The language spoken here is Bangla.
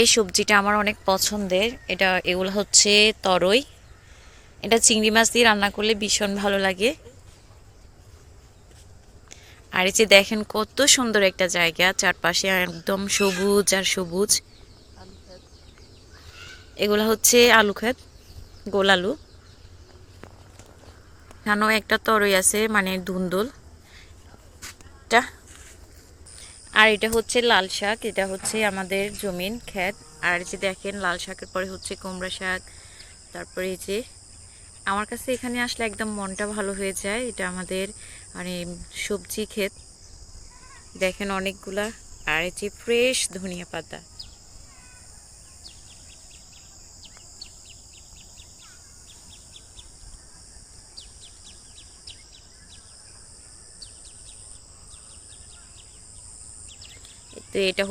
এই সবজিটা আমার অনেক পছন্দের। এগুলো হচ্ছে তরই। এটা চিংড়ি মাছ দিয়ে রান্না করলে ভীষণ ভালো লাগে। আর এই যে দেখেন কত সুন্দর একটা জায়গা, চারপাশে একদম সবুজ আর সবুজ। এগুলো হচ্ছে আলু ক্ষেত, গোল আলু। এখানেও একটা তরই আছে, মানে ধুন্দুল। আর এটা হচ্ছে লাল শাক, এটা হচ্ছে আমাদের জমিন ক্ষেত। আর এই যে দেখেন লাল শাকের পরে হচ্ছে কুমড়া শাক। তারপরে এই যে আমার কাছে এখানে আসলে একদম মনটা ভালো হয়ে যায়। এটা আমাদের মানে সবজি ক্ষেত, দেখেন অনেকগুলা। আর এই যে ফ্রেশ ধনিয়া পাতা। তো এটা